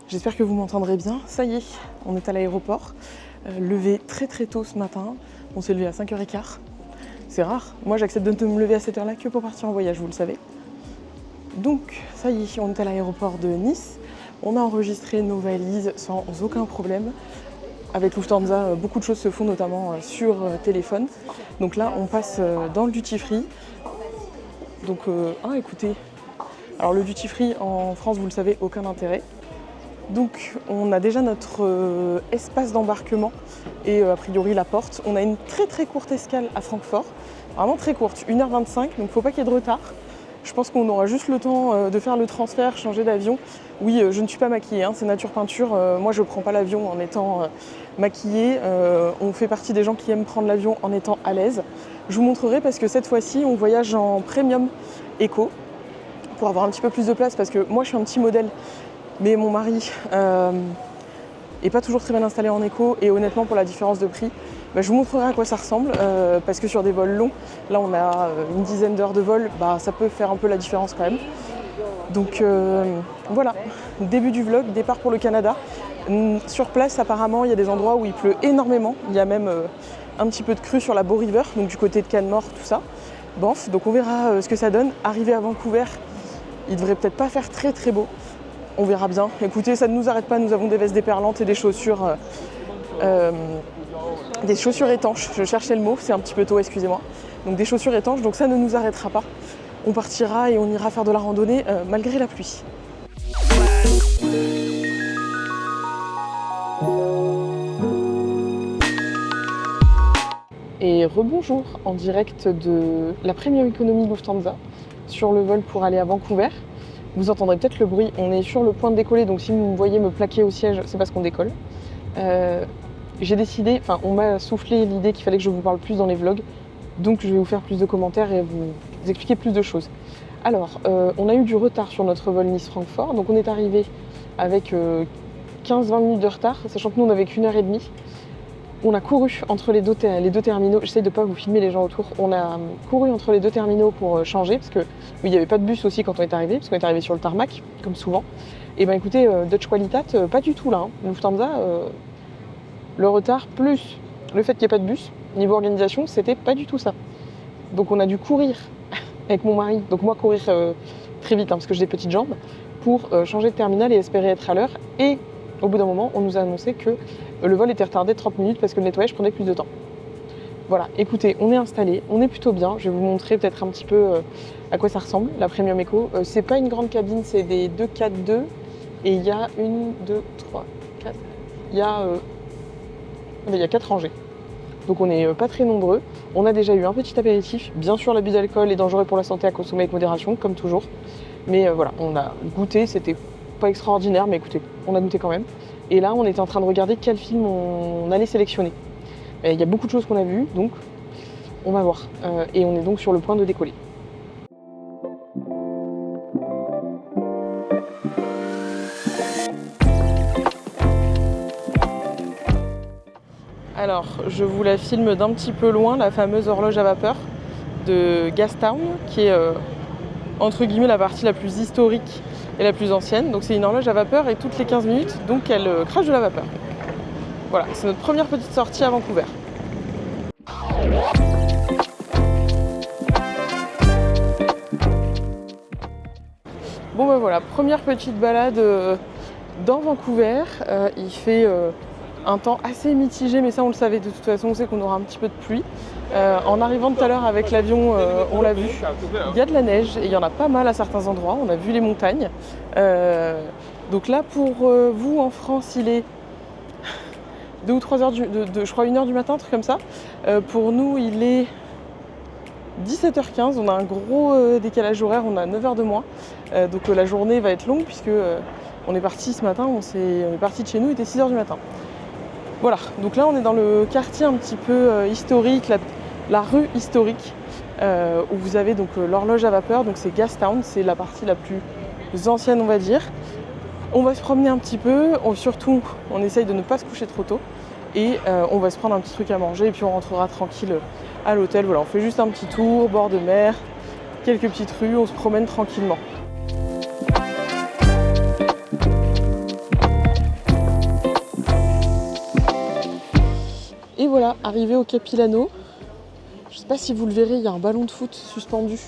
J'espère que vous m'entendrez bien. Ça y est, on est à l'aéroport. Levé très très tôt ce matin. On s'est levé à 5h15. C'est rare. Moi, j'accepte de me lever à cette heure-là que pour partir en voyage, vous le savez. Donc, ça y est, on est à l'aéroport de Nice. On a enregistré nos valises sans aucun problème. Avec Lufthansa, beaucoup de choses se font, notamment sur téléphone. Donc là, on passe dans le duty free. Donc, écoutez. Alors, le duty free en France, vous le savez, aucun intérêt. Donc on a déjà notre espace d'embarquement et a priori la porte. On a une très très courte escale à Francfort, vraiment très courte, 1h25, donc il ne faut pas qu'il y ait de retard. Je pense qu'on aura juste le temps de faire le transfert, changer d'avion. Oui, je ne suis pas maquillée, c'est nature peinture. Moi je ne prends pas l'avion en étant maquillée. On fait partie des gens qui aiment prendre l'avion en étant à l'aise. Je vous montrerai parce que cette fois-ci on voyage en premium éco pour avoir un petit peu plus de place parce que moi je suis un petit modèle. Mais mon mari est pas toujours très bien installé en éco et honnêtement pour la différence de prix, je vous montrerai à quoi ça ressemble parce que sur des vols longs, là on a une dizaine d'heures de vol, ça peut faire un peu la différence quand même. Donc voilà, début du vlog, départ pour le Canada. Sur place apparemment il y a des endroits où il pleut énormément, il y a même un petit peu de crue sur la Bow River, donc du côté de Canmore, tout ça. Banff, donc on verra ce que ça donne. Arrivé à Vancouver, il devrait peut-être pas faire très très beau. On verra bien. Écoutez, ça ne nous arrête pas. Nous avons des vestes déperlantes et des chaussures étanches. Je cherchais le mot, c'est un petit peu tôt, excusez-moi. Donc des chaussures étanches, donc ça ne nous arrêtera pas. On partira et on ira faire de la randonnée malgré la pluie. Et rebonjour en direct de la Premium Economy Lufthansa sur le vol pour aller à Vancouver. Vous entendrez peut-être le bruit, on est sur le point de décoller, donc si vous me voyez me plaquer au siège, c'est parce qu'on décolle. On m'a soufflé l'idée qu'il fallait que je vous parle plus dans les vlogs, donc je vais vous faire plus de commentaires et vous expliquer plus de choses. Alors, on a eu du retard sur notre vol Nice-Francfort, donc on est arrivé avec 15-20 minutes de retard, sachant que nous on n'avait qu'une heure et demie. On a couru entre les deux terminaux, j'essaie de ne pas vous filmer les gens autour, on a couru entre les deux terminaux pour changer, parce que il n'y avait pas de bus aussi quand on est arrivé, parce qu'on est arrivé sur le tarmac, comme souvent. Et écoutez, Deutsche Qualitat, pas du tout là. Lufthansa, le retard plus le fait qu'il n'y ait pas de bus, niveau organisation, c'était pas du tout ça. Donc on a dû courir avec mon mari, donc moi courir très vite, parce que j'ai des petites jambes, pour changer de terminal et espérer être à l'heure. Et au bout d'un moment, on nous a annoncé que le vol était retardé de 30 minutes parce que le nettoyage prenait plus de temps. Voilà, écoutez, on est installé, on est plutôt bien. Je vais vous montrer peut-être un petit peu à quoi ça ressemble, la Premium Eco. C'est pas une grande cabine, c'est des 2-4-2 et il y a 4. Il y a 4 rangées. Donc on n'est pas très nombreux. On a déjà eu un petit apéritif. Bien sûr, l'abus d'alcool est dangereux pour la santé à consommer avec modération, comme toujours. Mais voilà, on a goûté, c'était pas extraordinaire, mais écoutez, on a goûté quand même. Et là, on était en train de regarder quel film on allait sélectionner. Il y a beaucoup de choses qu'on a vues, donc on va voir. Et on est donc sur le point de décoller. Alors, je vous la filme d'un petit peu loin, la fameuse horloge à vapeur de Gastown, qui est entre guillemets la partie la plus historique et la plus ancienne. Donc c'est une horloge à vapeur et toutes les 15 minutes, donc elle crache de la vapeur. Voilà, c'est notre première petite sortie à Vancouver. Bon voilà, première petite balade dans Vancouver. Il fait un temps assez mitigé, mais ça on le savait de toute façon, on sait qu'on aura un petit peu de pluie. En arrivant tout à l'heure avec l'avion, on l'a vu, il y a de la neige et il y en a pas mal à certains endroits, on a vu les montagnes. Donc là pour vous en France il est 2 ou 3 heures, je crois 1h du matin, un truc comme ça. Pour nous il est 17h15, on a un gros décalage horaire, on a 9 heures de moins. Donc la journée va être longue puisque on est parti ce matin, on est parti de chez nous, il était 6h du matin. Voilà, donc là on est dans le quartier un petit peu historique, la rue historique, où vous avez donc l'horloge à vapeur, donc c'est Gastown, c'est la partie la plus ancienne on va dire. On va se promener un petit peu, surtout on essaye de ne pas se coucher trop tôt et on va se prendre un petit truc à manger et puis on rentrera tranquille à l'hôtel. Voilà, on fait juste un petit tour, bord de mer, quelques petites rues, on se promène tranquillement. Voilà, arrivé au Capilano. Je sais pas si vous le verrez, il y a un ballon de foot suspendu.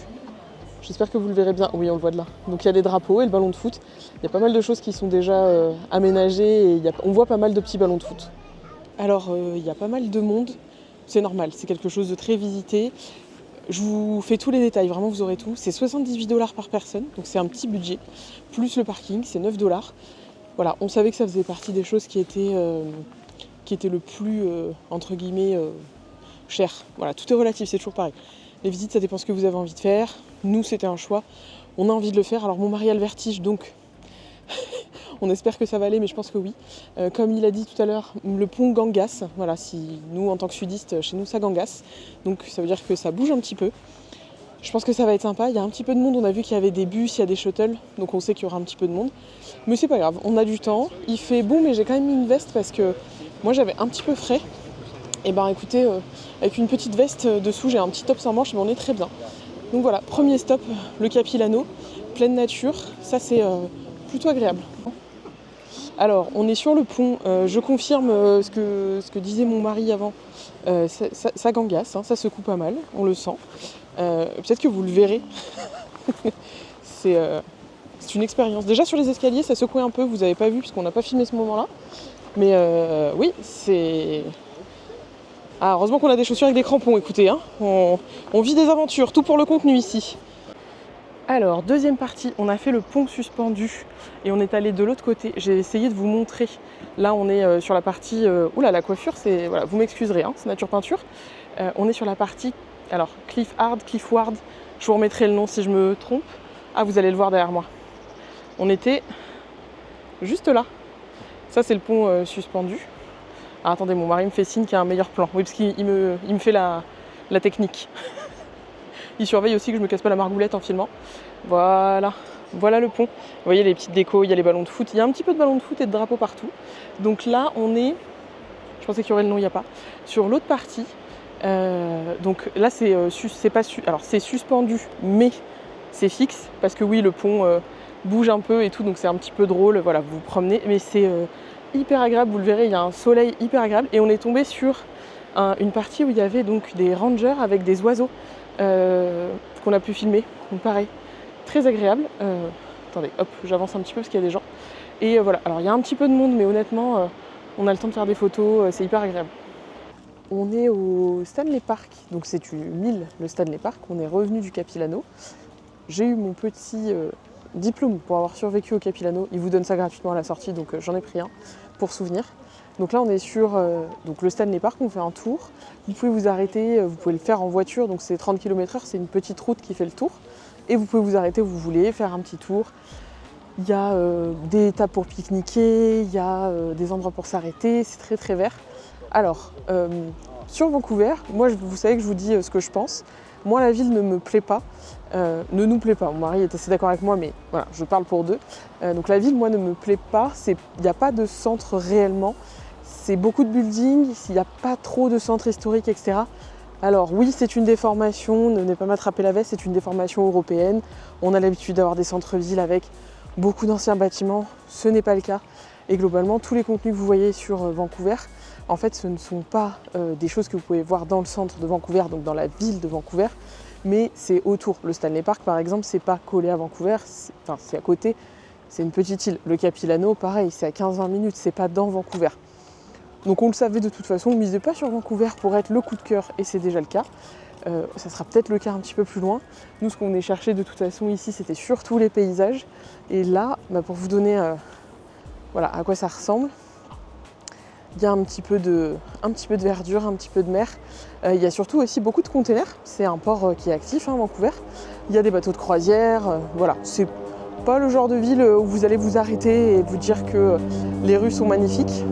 J'espère que vous le verrez bien. Oui, on le voit de là. Donc il y a des drapeaux et le ballon de foot. Il y a pas mal de choses qui sont déjà aménagées et on voit pas mal de petits ballons de foot. Alors il y a pas mal de monde. C'est normal, c'est quelque chose de très visité. Je vous fais tous les détails, vraiment vous aurez tout. C'est 78$ par personne, donc c'est un petit budget. Plus le parking, c'est 9$. Voilà, on savait que ça faisait partie des choses qui étaient le plus, entre guillemets, cher. Voilà, tout est relatif, c'est toujours pareil. Les visites, ça dépend ce que vous avez envie de faire. Nous, c'était un choix. On a envie de le faire. Alors, mon mari a le vertige, donc on espère que ça va aller, mais je pense que oui. Comme il a dit tout à l'heure, le pont gangasse. Voilà, si nous, en tant que sudistes, chez nous, ça gangasse. Donc, ça veut dire que ça bouge un petit peu. Je pense que ça va être sympa. Il y a un petit peu de monde. On a vu qu'il y avait des bus, il y a des shuttles. Donc, on sait qu'il y aura un petit peu de monde. Mais c'est pas grave, on a du temps. Il fait bon, mais j'ai quand même mis une veste parce que moi, j'avais un petit peu frais. Et ben écoutez, avec une petite veste dessous, j'ai un petit top sans manches, mais on est très bien. Donc voilà, premier stop, le Capilano, pleine nature, ça c'est plutôt agréable. Alors, on est sur le pont, je confirme ce que disait mon mari avant, ça gangasse, hein, ça secoue pas mal, on le sent. Peut-être que vous le verrez, c'est une expérience. Déjà sur les escaliers, ça secouait un peu, vous n'avez pas vu puisqu'on n'a pas filmé ce moment-là. Mais oui, c'est... Ah, heureusement qu'on a des chaussures avec des crampons, écoutez, hein. On vit des aventures, tout pour le contenu ici. Alors, deuxième partie, on a fait le pont suspendu et on est allé de l'autre côté. J'ai essayé de vous montrer. Là, on est sur la partie... Oula, la coiffure, c'est... Voilà, vous m'excuserez, hein, c'est nature peinture. On est sur la partie... Alors, Cliffward, je vous remettrai le nom si je me trompe. Ah, vous allez le voir derrière moi. On était juste là. Ça, c'est le pont suspendu. Ah, attendez, mon mari me fait signe qu'il y a un meilleur plan. Oui, parce qu'il me fait la technique. Il surveille aussi que je me casse pas la margoulette en filmant. Voilà, voilà le pont. Vous voyez les petites décos, il y a les ballons de foot. Il y a un petit peu de ballons de foot et de drapeaux partout. Donc là, on est... Je pensais qu'il y aurait le nom, il n'y a pas. Sur l'autre partie, donc là, c'est suspendu, mais c'est fixe. Parce que oui, le pont bouge un peu et tout, donc c'est un petit peu drôle. Voilà, vous vous promenez, mais c'est... hyper agréable, vous le verrez, il y a un soleil hyper agréable et on est tombé sur une partie où il y avait donc des rangers avec des oiseaux qu'on a pu filmer, donc pareil, très agréable. Attendez, hop, j'avance un petit peu parce qu'il y a des gens. Et voilà, alors il y a un petit peu de monde, mais honnêtement, on a le temps de faire des photos, c'est hyper agréable. On est au Stanley Park, donc c'est une île, le Stanley Park, on est revenu du Capilano. J'ai eu mon petit... diplôme pour avoir survécu au Capilano. Ils vous donnent ça gratuitement à la sortie, donc j'en ai pris un pour souvenir. Donc là on est sur donc le Stanley Park, on fait un tour. Vous pouvez vous arrêter, vous pouvez le faire en voiture, donc c'est 30 km/h, c'est une petite route qui fait le tour. Et vous pouvez vous arrêter où vous voulez, faire un petit tour. Il y a des étapes pour pique-niquer, il y a des endroits pour s'arrêter, c'est très très vert. Alors, sur Vancouver, moi vous savez que je vous dis ce que je pense. Moi la ville ne me plaît pas. Ne nous plaît pas. Mon mari est assez d'accord avec moi, mais voilà, je parle pour deux. Donc la ville, moi, ne me plaît pas. Il n'y a pas de centre réellement. C'est beaucoup de buildings, il n'y a pas trop de centre historique, etc. Alors oui, c'est une déformation, ne venez pas m'attraper la veste, c'est une déformation européenne. On a l'habitude d'avoir des centres-villes avec beaucoup d'anciens bâtiments. Ce n'est pas le cas. Et globalement, tous les contenus que vous voyez sur Vancouver, en fait, ce ne sont pas des choses que vous pouvez voir dans le centre de Vancouver, donc dans la ville de Vancouver, mais c'est autour. Le Stanley Park, par exemple, c'est pas collé à Vancouver, c'est à côté, c'est une petite île. Le Capilano, pareil, c'est à 15-20 minutes, c'est pas dans Vancouver. Donc on le savait de toute façon, on ne misait pas sur Vancouver pour être le coup de cœur, et c'est déjà le cas. Ça sera peut-être le cas un petit peu plus loin. Nous, ce qu'on est cherché de toute façon ici, c'était surtout les paysages. Et là, pour vous donner voilà, à quoi ça ressemble, il y a un petit peu de verdure, un petit peu de mer. Il y a surtout aussi beaucoup de containers. C'est un port qui est actif, hein, Vancouver. Il y a des bateaux de croisière. Voilà, c'est pas le genre de ville où vous allez vous arrêter et vous dire que les rues sont magnifiques.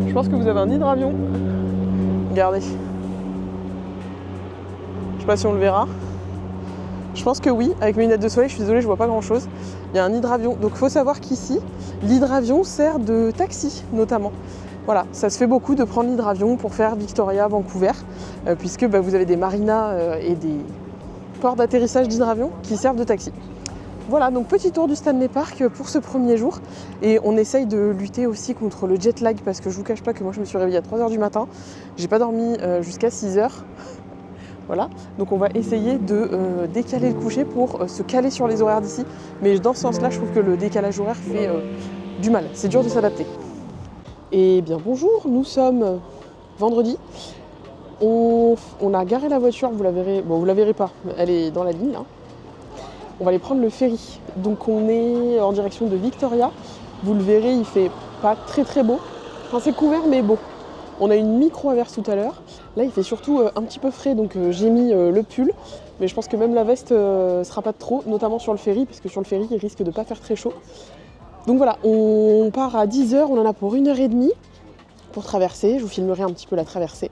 Je pense que vous avez un hydravion. Regardez. Je sais pas si on le verra. Je pense que oui, avec mes lunettes de soleil, je suis désolée, je vois pas grand chose. Il y a un hydravion. Donc il faut savoir qu'ici, l'hydravion sert de taxi notamment. Voilà, ça se fait beaucoup de prendre l'hydravion pour faire Victoria, Vancouver, puisque vous avez des marinas et des ports d'atterrissage d'hydravion qui servent de taxi. Voilà, donc petit tour du Stanley Park pour ce premier jour. Et on essaye de lutter aussi contre le jet lag parce que je vous cache pas que moi je me suis réveillée à 3h du matin. J'ai pas dormi jusqu'à 6h. Voilà, donc on va essayer de décaler le coucher pour se caler sur les horaires d'ici. Mais dans ce sens-là, je trouve que le décalage horaire fait du mal. C'est dur de s'adapter. Et bien bonjour, nous sommes vendredi. On a garé la voiture, vous la verrez. Bon, vous la verrez pas, elle est dans la ligne là. On va aller prendre le ferry. Donc on est en direction de Victoria. Vous le verrez, il fait pas très très beau. Enfin c'est couvert mais beau. On a une micro-averse tout à l'heure. Là il fait surtout un petit peu frais, donc j'ai mis le pull. Mais je pense que même la veste sera pas de trop, notamment sur le ferry, parce que sur le ferry il risque de pas faire très chaud. Donc voilà, on part à 10h, on en a pour 1h30 pour traverser. Je vous filmerai un petit peu la traversée.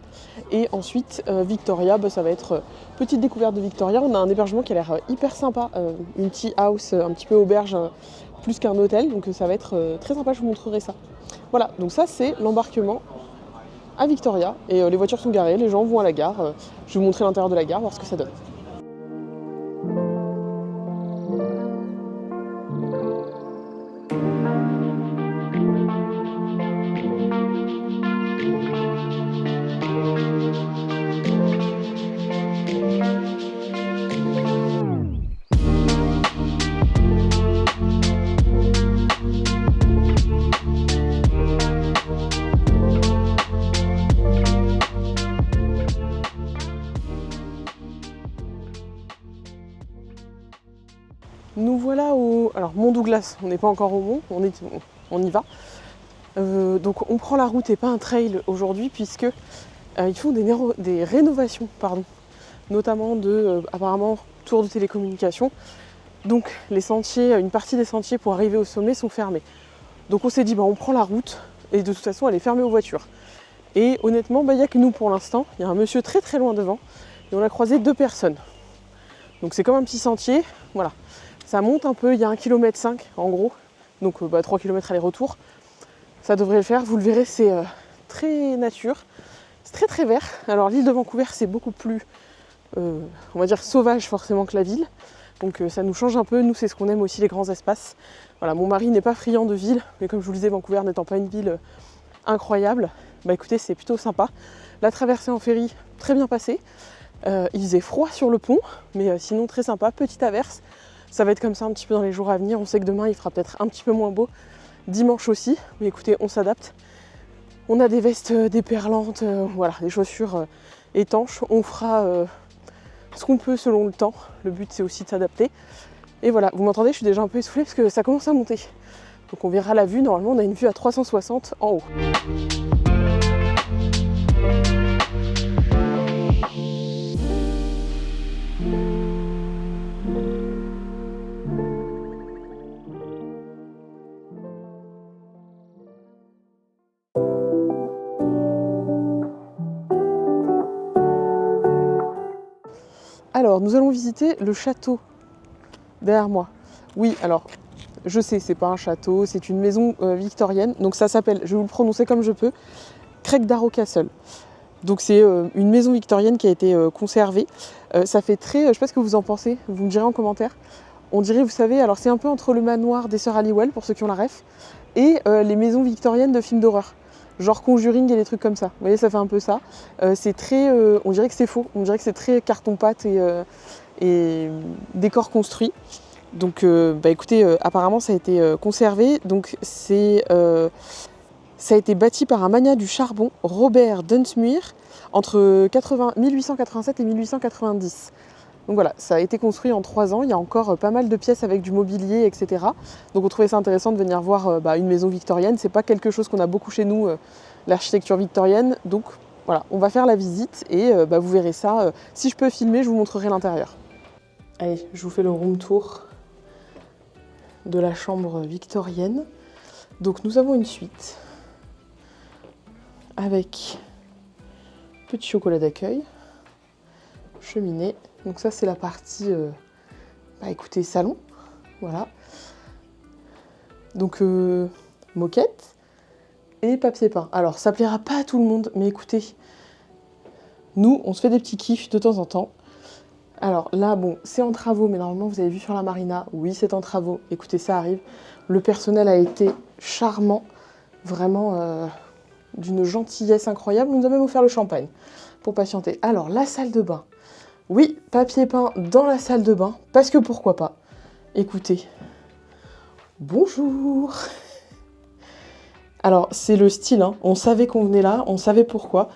Et ensuite, Victoria, ça va être petite découverte de Victoria. On a un hébergement qui a l'air hyper sympa, une tea house, un petit peu auberge, plus qu'un hôtel. Donc ça va être très sympa, je vous montrerai ça. Voilà, donc ça c'est l'embarquement à Victoria. Et les voitures sont garées, les gens vont à la gare. Je vais vous montrer l'intérieur de la gare, voir ce que ça donne. Nous voilà au Mont Douglas, on n'est pas encore au mont, on y va. Donc on prend la route et pas un trail aujourd'hui puisque ils font des rénovations, notamment de apparemment tour de télécommunications. Donc les sentiers, une partie des sentiers pour arriver au sommet sont fermés. Donc on s'est dit on prend la route et de toute façon elle est fermée aux voitures. Et honnêtement il n'y a que nous pour l'instant, il y a un monsieur très très loin devant et on a croisé 2 personnes. Donc c'est comme un petit sentier, voilà. Ça monte un peu, il y a 1,5 km en gros, donc 3 km aller-retour. Ça devrait le faire, vous le verrez, c'est très nature, c'est très très vert. Alors l'île de Vancouver c'est beaucoup plus, on va dire sauvage forcément que la ville. Donc ça nous change un peu, nous c'est ce qu'on aime aussi, les grands espaces. Voilà, mon mari n'est pas friand de ville, mais comme je vous le disais, Vancouver n'étant pas une ville incroyable, écoutez c'est plutôt sympa. La traversée en ferry, très bien passée. Il faisait froid sur le pont, mais sinon très sympa, petite averse. Ça va être comme ça un petit peu dans les jours à venir. On sait que demain il fera peut-être un petit peu moins beau. Dimanche aussi, mais écoutez, on s'adapte. On a des vestes déperlantes, voilà, des chaussures étanches. On fera ce qu'on peut selon le temps. Le but c'est aussi de s'adapter. Et voilà, vous m'entendez, je suis déjà un peu essoufflée parce que ça commence à monter. Donc on verra la vue. Normalement on a une vue à 360 en haut. Alors, nous allons visiter le château derrière moi. Oui, alors, je sais, c'est pas un château, c'est une maison victorienne. Donc ça s'appelle, je vais vous le prononcer comme je peux, Craigdarrow Castle. Donc c'est une maison victorienne qui a été conservée. Ça fait très, je sais pas ce que vous en pensez, vous me direz en commentaire. On dirait, vous savez, alors c'est un peu entre le manoir des sœurs Halliwell, pour ceux qui ont la ref, et les maisons victoriennes de films d'horreur. Genre Conjuring et des trucs comme ça. Vous voyez, ça fait un peu ça. C'est très, on dirait que c'est faux. On dirait que c'est très carton-pâte et décor construit. Donc, écoutez, apparemment ça a été conservé. Donc ça a été bâti par un magnat du charbon, Robert Dunsmuir, entre 1887 et 1890. Donc voilà, ça a été construit en 3 ans, il y a encore pas mal de pièces avec du mobilier, etc. Donc on trouvait ça intéressant de venir voir une maison victorienne. C'est pas quelque chose qu'on a beaucoup chez nous, l'architecture victorienne. Donc voilà, on va faire la visite et vous verrez ça. Si je peux filmer, je vous montrerai l'intérieur. Allez, je vous fais le room tour de la chambre victorienne. Donc nous avons une suite avec petit chocolat d'accueil, cheminée. Donc ça c'est la partie, écoutez, salon, voilà. Donc moquette et papier peint. Alors ça plaira pas à tout le monde, mais écoutez, nous on se fait des petits kiffs de temps en temps. Alors là, bon, c'est en travaux, mais normalement, vous avez vu sur la marina, oui, c'est en travaux. Écoutez, ça arrive. Le personnel a été charmant, vraiment d'une gentillesse incroyable. On nous a même offert le champagne pour patienter. Alors, la salle de bain. Oui, papier peint dans la salle de bain, parce que pourquoi pas. Écoutez, bonjour. Alors, c'est le style, hein. On savait qu'on venait là, on savait pourquoi.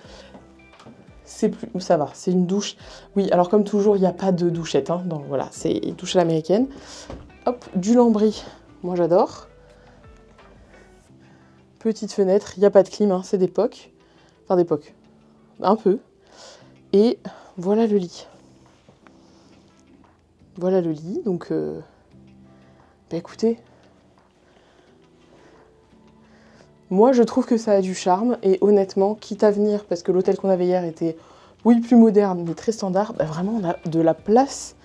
C'est plus... Ça va, c'est une douche. Oui, alors comme toujours, il n'y a pas de douchette, hein. Donc voilà, c'est une douche à l'américaine. Hop, du lambris, moi j'adore. Petite fenêtre, il n'y a pas de clim, hein. C'est d'époque. Enfin d'époque, un peu. Et voilà le lit. Voilà le lit, donc... Bah écoutez... Moi, je trouve que ça a du charme, et honnêtement, quitte à venir, parce que l'hôtel qu'on avait hier était, oui, plus moderne, mais très standard, bah vraiment, on a de la place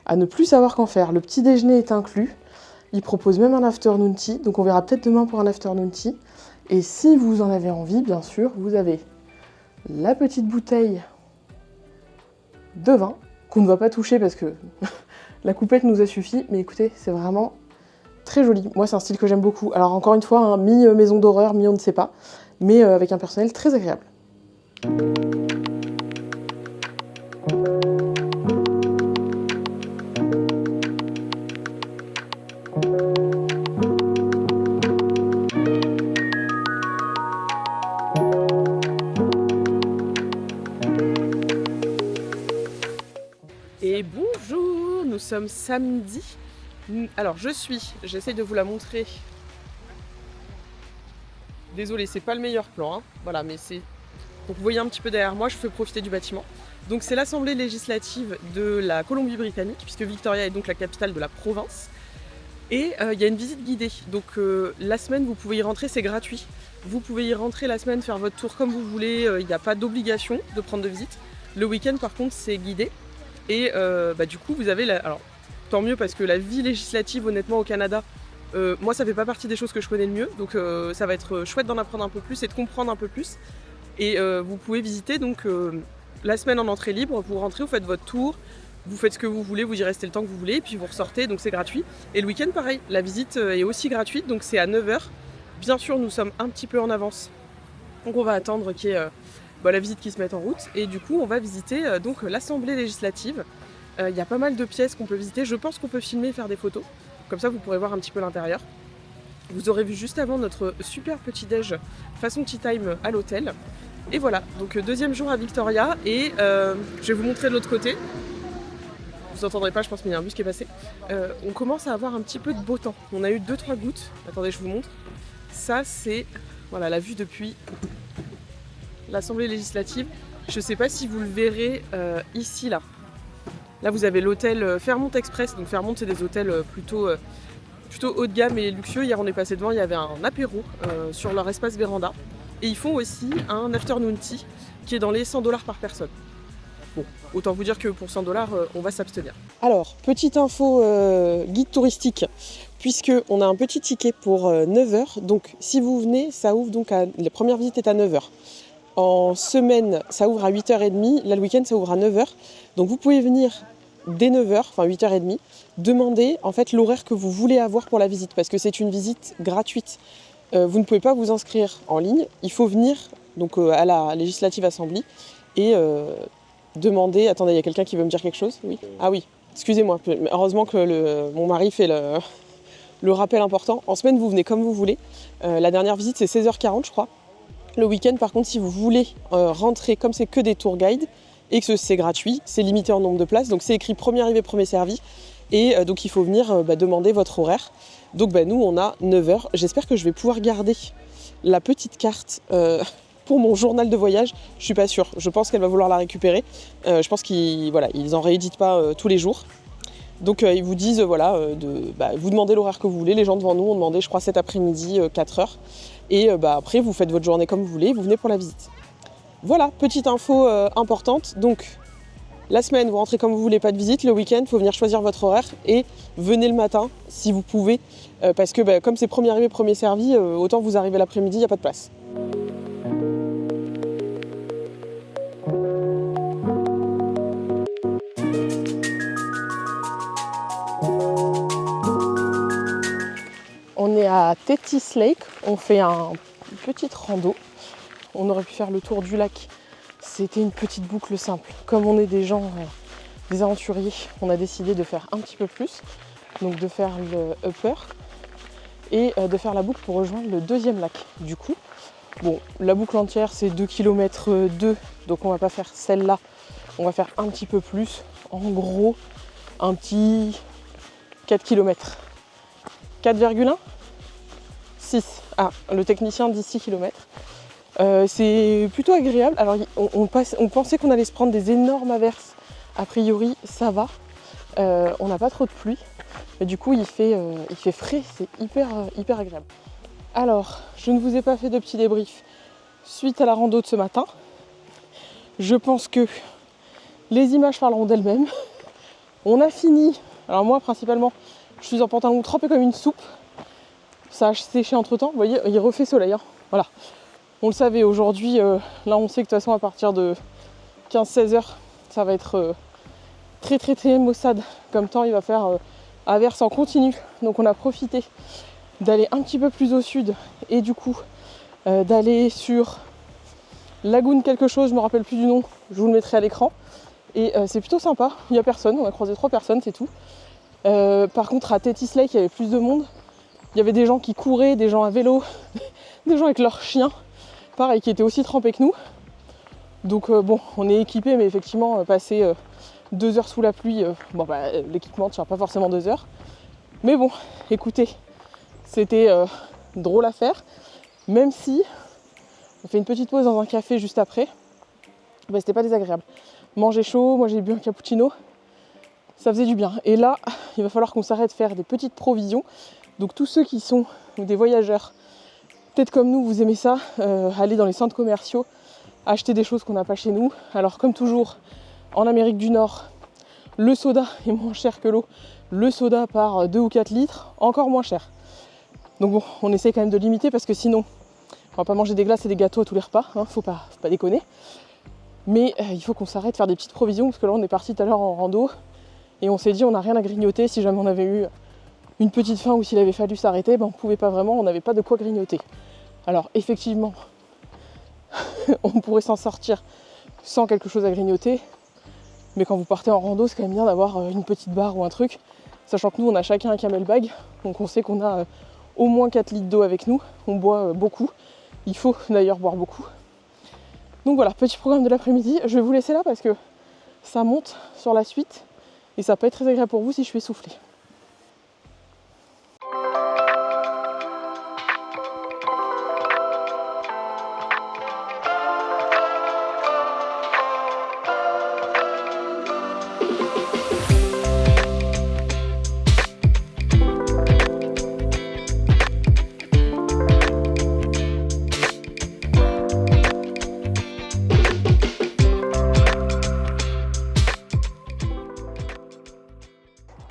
à ne plus savoir qu'en faire. Le petit déjeuner est inclus, il propose même un afternoon tea, donc on verra peut-être demain pour un afternoon tea. Et si vous en avez envie, bien sûr, vous avez la petite bouteille de vin, qu'on ne va pas toucher parce que la coupette nous a suffi, mais écoutez, c'est vraiment... très joli. Moi, c'est un style que j'aime beaucoup. Alors, encore une fois, hein, mi-maison d'horreur, mi-on ne sait pas, mais avec un personnel très agréable. Et bonjour, nous sommes samedi. Alors j'essaye de vous la montrer. Désolée, c'est pas le meilleur plan, hein. Voilà, mais c'est... Donc vous voyez un petit peu derrière moi, je fais profiter du bâtiment. Donc c'est l'Assemblée législative de la Colombie-Britannique, puisque Victoria est donc la capitale de la province. Et il y a une visite guidée. Donc la semaine, vous pouvez y rentrer, c'est gratuit. Vous pouvez y rentrer la semaine, faire votre tour comme vous voulez, il n'y a pas d'obligation de prendre de visite. Le week-end, par contre, c'est guidé. Et du coup, vous avez... Alors, tant mieux, parce que la vie législative, honnêtement, au Canada, moi, ça fait pas partie des choses que je connais le mieux. Donc ça va être chouette d'en apprendre un peu plus et de comprendre un peu plus. Et vous pouvez visiter donc la semaine en entrée libre, vous rentrez, vous faites votre tour, vous faites ce que vous voulez, vous y restez le temps que vous voulez, et puis vous ressortez, donc c'est gratuit. Et le week-end, pareil, la visite est aussi gratuite, donc c'est à 9h. Bien sûr, nous sommes un petit peu en avance, donc on va attendre qu'il y ait la visite qui se mette en route. Et du coup, on va visiter donc l'Assemblée législative. Il y a pas mal de pièces qu'on peut visiter, je pense qu'on peut filmer et faire des photos. Comme ça, vous pourrez voir un petit peu l'intérieur. Vous aurez vu juste avant notre super petit déj façon tea time à l'hôtel. Et voilà, donc deuxième jour à Victoria, et je vais vous montrer de l'autre côté. Vous n'entendrez pas, je pense, mais il y a un bus qui est passé. On commence à avoir un petit peu de beau temps. On a eu 2-3 gouttes. Attendez, je vous montre. Ça, c'est voilà, la vue depuis l'Assemblée législative. Je ne sais pas si vous le verrez ici, là. Là, vous avez l'hôtel Fairmont Express. Donc Fairmont, c'est des hôtels plutôt haut de gamme et luxueux. Hier, on est passé devant, il y avait un apéro sur leur espace véranda. Et ils font aussi un afternoon tea qui est dans les 100$ par personne. Bon, autant vous dire que pour 100$, on va s'abstenir. Alors, petite info guide touristique, puisqu'on a un petit ticket pour 9h. Donc, si vous venez, ça ouvre donc à... La première visite est à 9h. En semaine, ça ouvre à 8h30. Là, le week-end, ça ouvre à 9h. Donc, vous pouvez venir dès 9h, enfin 8h30, demander en fait l'horaire que vous voulez avoir pour la visite, parce que c'est une visite gratuite. Vous ne pouvez pas vous inscrire en ligne, il faut venir donc, à la législative assemblée et demander... Attendez, il y a quelqu'un qui veut me dire quelque chose? Oui. Ah oui, excusez-moi, heureusement que mon mari fait le rappel important. En semaine, vous venez comme vous voulez. La dernière visite, c'est 16h40, je crois. Le week-end, par contre, si vous voulez rentrer, comme c'est que des tour guides et que c'est gratuit, c'est limité en nombre de places, donc c'est écrit premier arrivé, premier servi. Et donc il faut venir demander votre horaire. Donc nous on a 9h. J'espère que je vais pouvoir garder la petite carte pour mon journal de voyage. Je suis pas sûre. Je pense qu'elle va vouloir la récupérer. Je pense qu'ils en rééditent pas tous les jours. Donc ils vous disent vous demandez l'horaire que vous voulez. Les gens devant nous ont demandé, je crois, cet après-midi 4h. Et après vous faites votre journée comme vous voulez. Vous venez pour la visite. Voilà, petite info importante. Donc la semaine, vous rentrez comme vous voulez, pas de visite. Le week-end, il faut venir choisir votre horaire et venez le matin si vous pouvez. Parce que comme c'est premier arrivé, premier servi, autant vous arrivez l'après-midi, il n'y a pas de place. à Tethys Lake. On fait une petite rando. On aurait pu faire le tour du lac. C'était une petite boucle simple. Comme on est des gens, des aventuriers, on a décidé de faire un petit peu plus. Donc de faire le upper et de faire la boucle pour rejoindre le deuxième lac. Du coup, bon, la boucle entière c'est 2 km 2, donc on va pas faire celle-là. On va faire un petit peu plus. En gros, un petit 4 km. 4,1 6. Ah, le technicien dit 6 km. C'est plutôt agréable. Alors on pensait qu'on allait se prendre des énormes averses. A priori ça va. On n'a pas trop de pluie. Mais du coup il fait frais, c'est hyper agréable. Alors, je ne vous ai pas fait de petit débrief suite à la rando de ce matin. Je pense que les images parleront d'elles-mêmes. On a fini. Alors moi principalement, je suis en pantalon trempé comme une soupe. Ça a séché entre temps. Vous voyez, il refait soleil. Hein. Voilà. On le savait aujourd'hui, là on sait que de toute façon à partir de 15-16 heures, ça va être très maussade comme temps, il va faire averse en continu. Donc on a profité d'aller un petit peu plus au sud et du coup d'aller sur Lagoon quelque chose, je me rappelle plus du nom, je vous le mettrai à l'écran. Et c'est plutôt sympa, il n'y a personne, on a croisé 3 personnes, c'est tout. Par contre à Tethys Lake, il y avait plus de monde. Il y avait des gens qui couraient, des gens à vélo, des gens avec leurs chiens. Pareil, qui était aussi trempé que nous. Donc bon, on est équipé, mais effectivement, passer 2 heures sous la pluie, l'équipement ne tient pas forcément 2 heures. Mais bon, écoutez, c'était drôle à faire. Même si on fait une petite pause dans un café juste après, c'était pas désagréable. Manger chaud, moi j'ai bu un cappuccino, ça faisait du bien. Et là, il va falloir qu'on s'arrête faire des petites provisions. Donc tous ceux qui sont des voyageurs, peut-être comme nous, vous aimez ça, aller dans les centres commerciaux, acheter des choses qu'on n'a pas chez nous. Alors comme toujours, en Amérique du Nord, le soda est moins cher que l'eau. Le soda par 2 ou 4 litres, encore moins cher. Donc bon, on essaie quand même de limiter parce que sinon, on va pas manger des glaces et des gâteaux à tous les repas, hein, faut pas déconner. Mais il faut qu'on s'arrête faire des petites provisions parce que là on est parti tout à l'heure en rando et on s'est dit on n'a rien à grignoter. Si jamais on avait eu une petite faim ou s'il avait fallu s'arrêter, on pouvait pas vraiment, on n'avait pas de quoi grignoter. Alors effectivement, on pourrait s'en sortir sans quelque chose à grignoter, mais quand vous partez en rando, c'est quand même bien d'avoir une petite barre ou un truc, sachant que nous, on a chacun un camelback, donc on sait qu'on a au moins 4 litres d'eau avec nous, on boit beaucoup, il faut d'ailleurs boire beaucoup. Donc voilà, petit programme de l'après-midi, je vais vous laisser là parce que ça monte sur la suite et ça peut être très agréable pour vous si je suis essoufflée.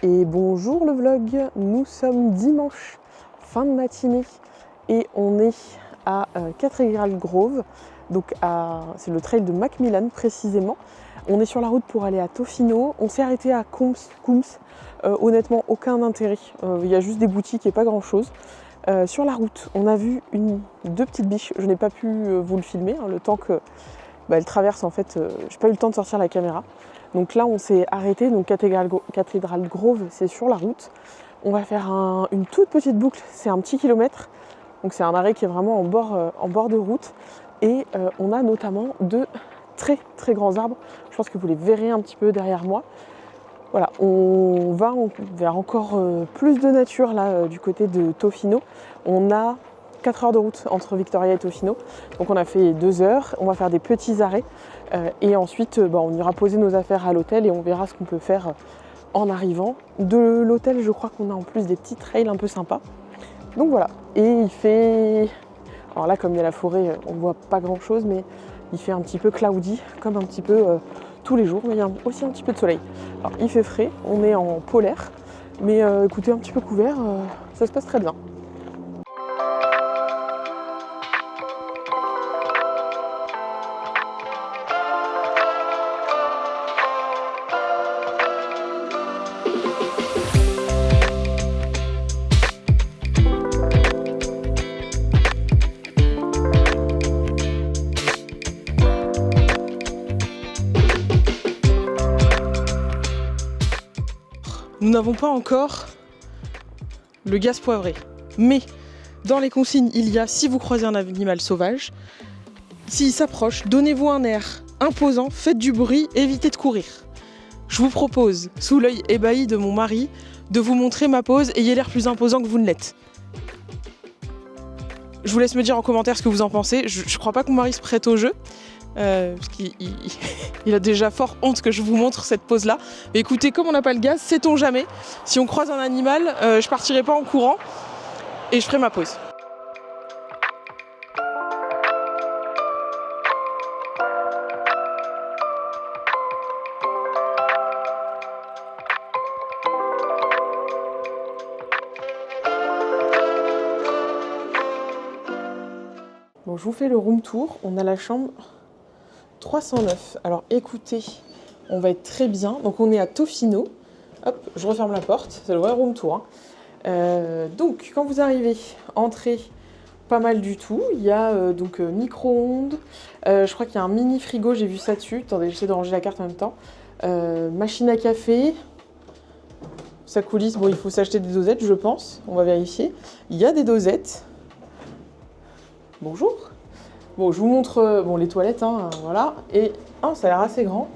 Et bonjour le vlog, nous sommes dimanche, fin de matinée et on est à Cathedral Grove, donc c'est le trail de Macmillan précisément. On est sur la route pour aller à Tofino, on s'est arrêté à Coombs, honnêtement aucun intérêt, il y a juste des boutiques et pas grand chose. Sur la route on a vu 2 petites biches, je n'ai pas pu vous le filmer, le temps que elle traverse en fait, j'ai pas eu le temps de sortir la caméra. Donc là on s'est arrêté, donc Cathedral Grove c'est sur la route. On va faire une toute petite boucle, c'est un petit kilomètre. Donc c'est un arrêt qui est vraiment en bord de route. Et on a notamment 2 très grands arbres. Je pense que vous les verrez un petit peu derrière moi. Voilà, on va vers encore plus de nature là du côté de Tofino. On a 4 heures de route entre Victoria et Tofino. Donc on a fait 2 heures, on va faire des petits arrêts et ensuite on ira poser nos affaires à l'hôtel et on verra ce qu'on peut faire en arrivant. De l'hôtel, je crois qu'on a en plus des petits trails un peu sympas. Donc voilà, et il fait... Alors là, comme il y a la forêt, on voit pas grand chose, mais il fait un petit peu cloudy, comme un petit peu tous les jours, mais il y a aussi un petit peu de soleil. Alors il fait frais, on est en polaire, mais écoutez, un petit peu couvert, ça se passe très bien. nous n'avons pas encore le gaz poivré. Mais dans les consignes, il y a, si vous croisez un animal sauvage, s'il s'approche, donnez-vous un air imposant, faites du bruit, évitez de courir. Je vous propose, sous l'œil ébahi de mon mari, de vous montrer ma pose, ayez l'air plus imposant que vous ne l'êtes. Je vous laisse me dire en commentaire ce que vous en pensez. Je crois pas que mon mari se prête au jeu, parce qu'il a déjà fort honte que je vous montre cette pose-là. Mais écoutez, comme on n'a pas le gaz, sait-on jamais. Si on croise un animal, je partirai pas en courant et je ferai ma pose. Bon, je vous fais le room tour. On a la chambre 309. Alors écoutez, on va être très bien. Donc on est à Tofino. Hop, je referme la porte. C'est le vrai room tour. Donc quand vous arrivez, entrée, pas mal du tout. Il y a donc micro-ondes. Je crois qu'il y a un mini frigo, j'ai vu ça dessus. Attendez, j'essaie de ranger la carte en même temps. Machine à café. Ça coulisse. Bon, il faut s'acheter des dosettes, je pense. On va vérifier. Il y a des dosettes. Bonjour. Bon, je vous montre les toilettes, hein, voilà. Et ça a l'air assez grand.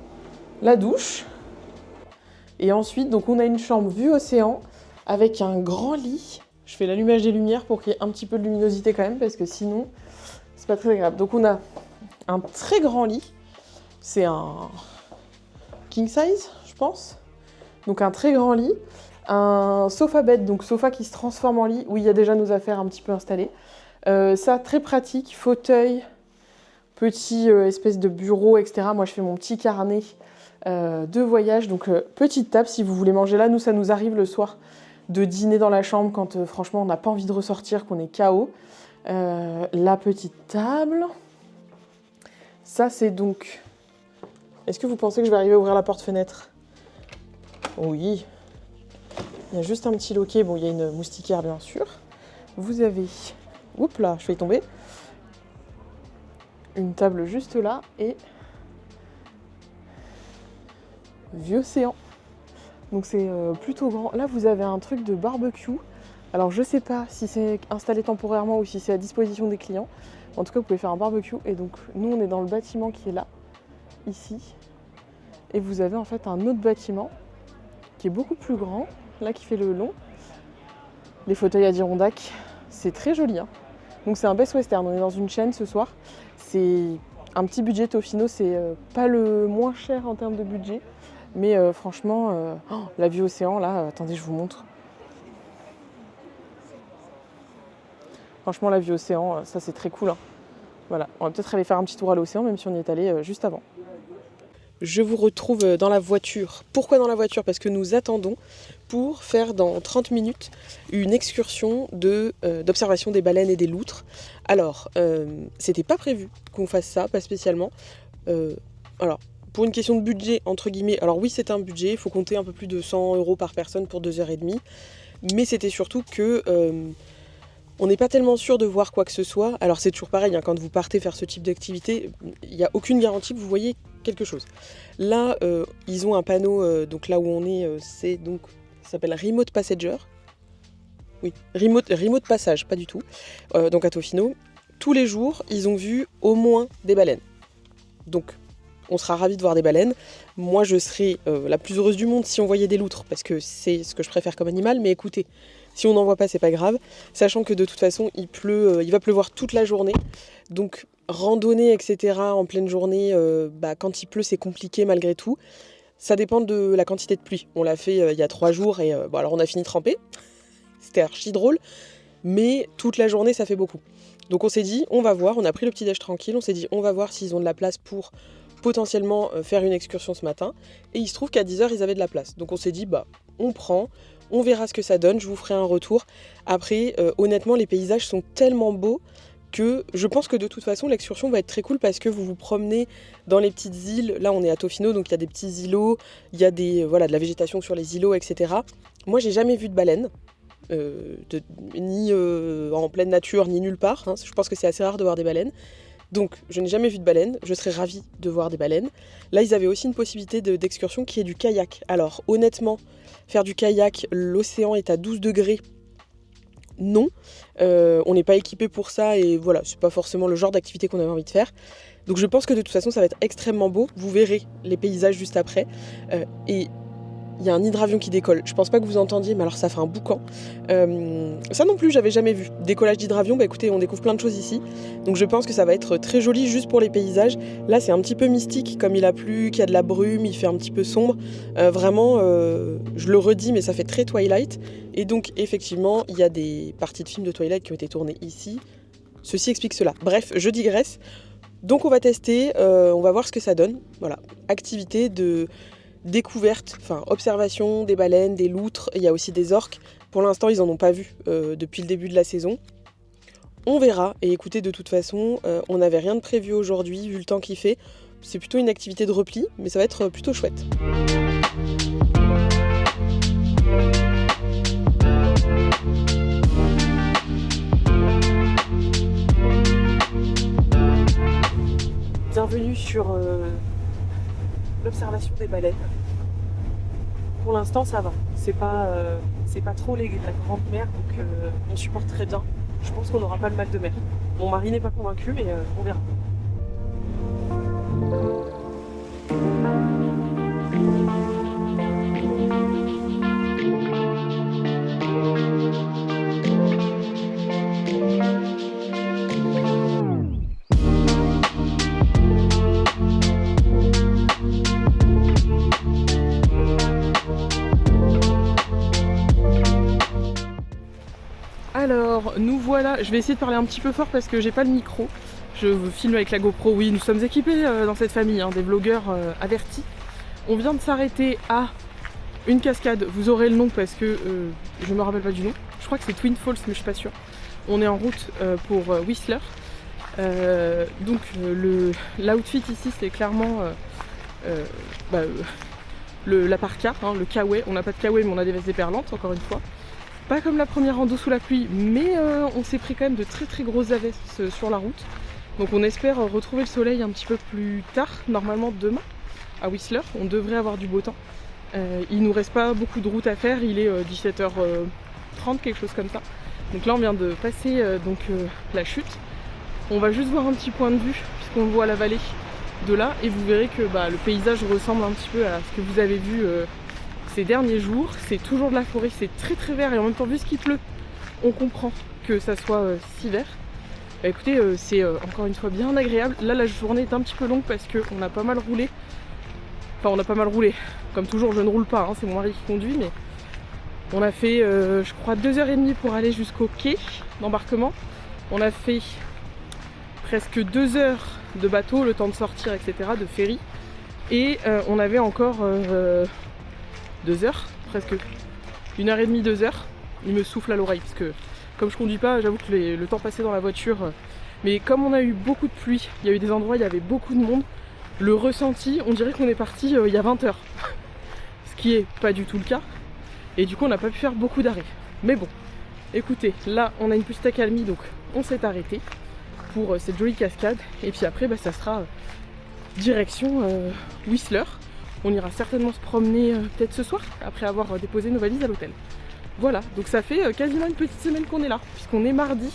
La douche. Et ensuite, donc on a une chambre vue océan avec un grand lit. Je fais l'allumage des lumières pour qu'il y ait un petit peu de luminosité quand même, parce que sinon, c'est pas très agréable. Donc on a un très grand lit. C'est un king size, je pense. Donc un très grand lit. Un sofa bed, donc sofa qui se transforme en lit, où il y a déjà nos affaires un petit peu installées. Ça, très pratique, fauteuil, petit espèce de bureau, etc. Moi, je fais mon petit carnet de voyage. Donc, petite table, si vous voulez manger là. Nous, ça nous arrive le soir de dîner dans la chambre quand, franchement, on n'a pas envie de ressortir, qu'on est KO. La petite table. Ça, c'est donc... Est-ce que vous pensez que je vais arriver à ouvrir la porte-fenêtre? Oui. Il y a juste un petit loquet. Bon, il y a une moustiquaire, bien sûr. Vous avez... Oups là, je vais y tomber. Une table juste là et vue océan. Donc c'est plutôt grand. Là vous avez un truc de barbecue. Alors je sais pas si c'est installé temporairement ou si c'est à disposition des clients. En tout cas vous pouvez faire un barbecue. Et donc nous on est dans le bâtiment qui est là, ici. Et vous avez en fait un autre bâtiment qui est beaucoup plus grand, là qui fait le long. Les fauteuils Adirondack, c'est très joli, hein. Donc c'est un Best Western, on est dans une chaîne ce soir. C'est un petit budget Tofino, c'est pas le moins cher en termes de budget. Mais franchement, la vue océan là, attendez je vous montre. Franchement la vue océan, ça c'est très cool, hein. Voilà, on va peut-être aller faire un petit tour à l'océan même si on y est allé juste avant. Je vous retrouve dans la voiture. Pourquoi dans la voiture? Parce que nous attendons pour faire dans 30 minutes une excursion d'observation des baleines et des loutres. Alors, c'était pas prévu qu'on fasse ça, pas spécialement. Alors, pour une question de budget, entre guillemets, alors oui c'est un budget, il faut compter un peu plus de 100 € par personne pour 2h30. Mais c'était surtout que... on n'est pas tellement sûr de voir quoi que ce soit. Alors c'est toujours pareil, hein, quand vous partez faire ce type d'activité, il n'y a aucune garantie que vous voyez quelque chose. Là, ils ont un panneau, donc là où on est, c'est donc, ça s'appelle Remote Passenger. Oui, remote Passage, pas du tout. Donc à Tofino, tous les jours, ils ont vu au moins des baleines. Donc on sera ravis de voir des baleines. Moi, je serais la plus heureuse du monde si on voyait des loutres, parce que c'est ce que je préfère comme animal, mais écoutez... Si on n'en voit pas, c'est pas grave, sachant que de toute façon, il va pleuvoir toute la journée. Donc, randonnée, etc., en pleine journée, quand il pleut, c'est compliqué malgré tout. Ça dépend de la quantité de pluie. On l'a fait il y a 3 jours et alors on a fini trempé. C'était archi drôle, mais toute la journée, ça fait beaucoup. Donc on s'est dit, on va voir, on a pris le petit-déj tranquille, on s'est dit, on va voir s'ils ont de la place pour potentiellement faire une excursion ce matin. Et il se trouve qu'à 10h, ils avaient de la place. Donc on s'est dit, on prend... On verra ce que ça donne, je vous ferai un retour. Après, honnêtement, les paysages sont tellement beaux que je pense que de toute façon, l'excursion va être très cool parce que vous vous promenez dans les petites îles. Là, on est à Tofino, donc il y a des petits îlots, il y a de la végétation sur les îlots, etc. Moi, j'ai jamais vu de baleine, ni en pleine nature, ni nulle part. Hein. Je pense que c'est assez rare de voir des baleines. Donc je n'ai jamais vu de baleine, je serais ravie de voir des baleines. Là ils avaient aussi une possibilité d'excursion qui est du kayak. Alors honnêtement, faire du kayak, l'océan est à 12 degrés. Non, on n'est pas équipé pour ça et voilà, c'est pas forcément le genre d'activité qu'on avait envie de faire. Donc je pense que de toute façon ça va être extrêmement beau, vous verrez les paysages juste après. Et il y a un hydravion qui décolle, je pense pas que vous entendiez, mais alors ça fait un boucan. Ça non plus j'avais jamais vu, décollage d'hydravion, bah écoutez on découvre plein de choses ici. Donc je pense que ça va être très joli juste pour les paysages. Là c'est un petit peu mystique, comme il a plu, qu'il y a de la brume, il fait un petit peu sombre. Vraiment, je le redis mais ça fait très Twilight. Et donc effectivement il y a des parties de films de Twilight qui ont été tournées ici. Ceci explique cela. Bref, je digresse. Donc on va tester, on va voir ce que ça donne. Voilà, activité de découverte, enfin observation des baleines, des loutres, il y a aussi des orques. Pour l'instant ils en ont pas vu depuis le début de la saison. On verra, et écoutez de toute façon, on n'avait rien de prévu aujourd'hui vu le temps qu'il fait. C'est plutôt une activité de repli, mais ça va être plutôt chouette. Bienvenue sur l'observation des baleines. Pour l'instant ça va, c'est pas trop la grande mer, donc on supporte très bien. Je pense qu'on n'aura pas le mal de mer. Mon mari n'est pas convaincu, mais on verra. Alors, nous voilà, je vais essayer de parler un petit peu fort parce que j'ai pas le micro. Je filme avec la GoPro, oui, nous sommes équipés dans cette famille, hein, des vlogueurs avertis. On vient de s'arrêter à une cascade, vous aurez le nom parce que je me rappelle pas du nom. Je crois que c'est Twin Falls, mais je suis pas sûre. On est en route pour Whistler. Donc l'outfit ici c'est clairement la parka, hein, le kawaii. On n'a pas de kawaii mais on a des vestes déperlantes encore une fois. Pas comme la première rando sous la pluie, mais on s'est pris quand même de très très grosses averses sur la route. Donc on espère retrouver le soleil un petit peu plus tard, normalement demain, à Whistler. On devrait avoir du beau temps. Il nous reste pas beaucoup de route à faire, il est 17h30, quelque chose comme ça. Donc là on vient de passer la chute. On va juste voir un petit point de vue, puisqu'on voit la vallée de là, et vous verrez que le paysage ressemble un petit peu à ce que vous avez vu ces derniers jours. C'est toujours de la forêt, c'est très très vert, et en même temps vu ce qu'il pleut, on comprend que ça soit si vert. Bah écoutez, c'est encore une fois bien agréable. Là la journée est un petit peu longue parce qu'on a pas mal roulé. Enfin on a pas mal roulé, comme toujours je ne roule pas, hein, c'est mon mari qui conduit, mais on a fait je crois 2h30 pour aller jusqu'au quai d'embarquement. On a fait presque 2 heures de bateau, le temps de sortir, etc., de ferry. Et on avait encore 2 heures, presque 1h30, 2 heures. Il me souffle à l'oreille parce que comme je conduis pas, j'avoue que le temps passé dans la voiture. Mais comme on a eu beaucoup de pluie, il y a eu des endroits où il y avait beaucoup de monde. Le ressenti, on dirait qu'on est parti il y a 20 heures. Ce qui est pas du tout le cas. Et du coup on n'a pas pu faire beaucoup d'arrêts. Mais bon, écoutez, là on a une petite accalmie, donc on s'est arrêté pour cette jolie cascade. Et puis après ça sera direction Whistler. On ira certainement se promener peut-être ce soir, après avoir déposé nos valises à l'hôtel. Voilà, donc ça fait quasiment une petite semaine qu'on est là, puisqu'on est mardi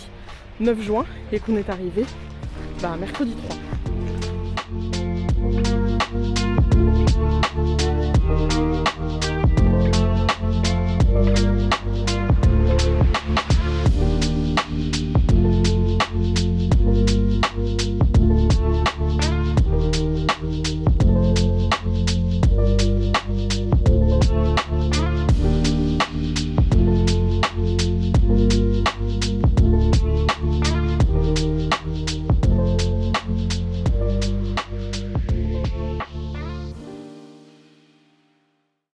9 juin et qu'on est arrivé mercredi 3.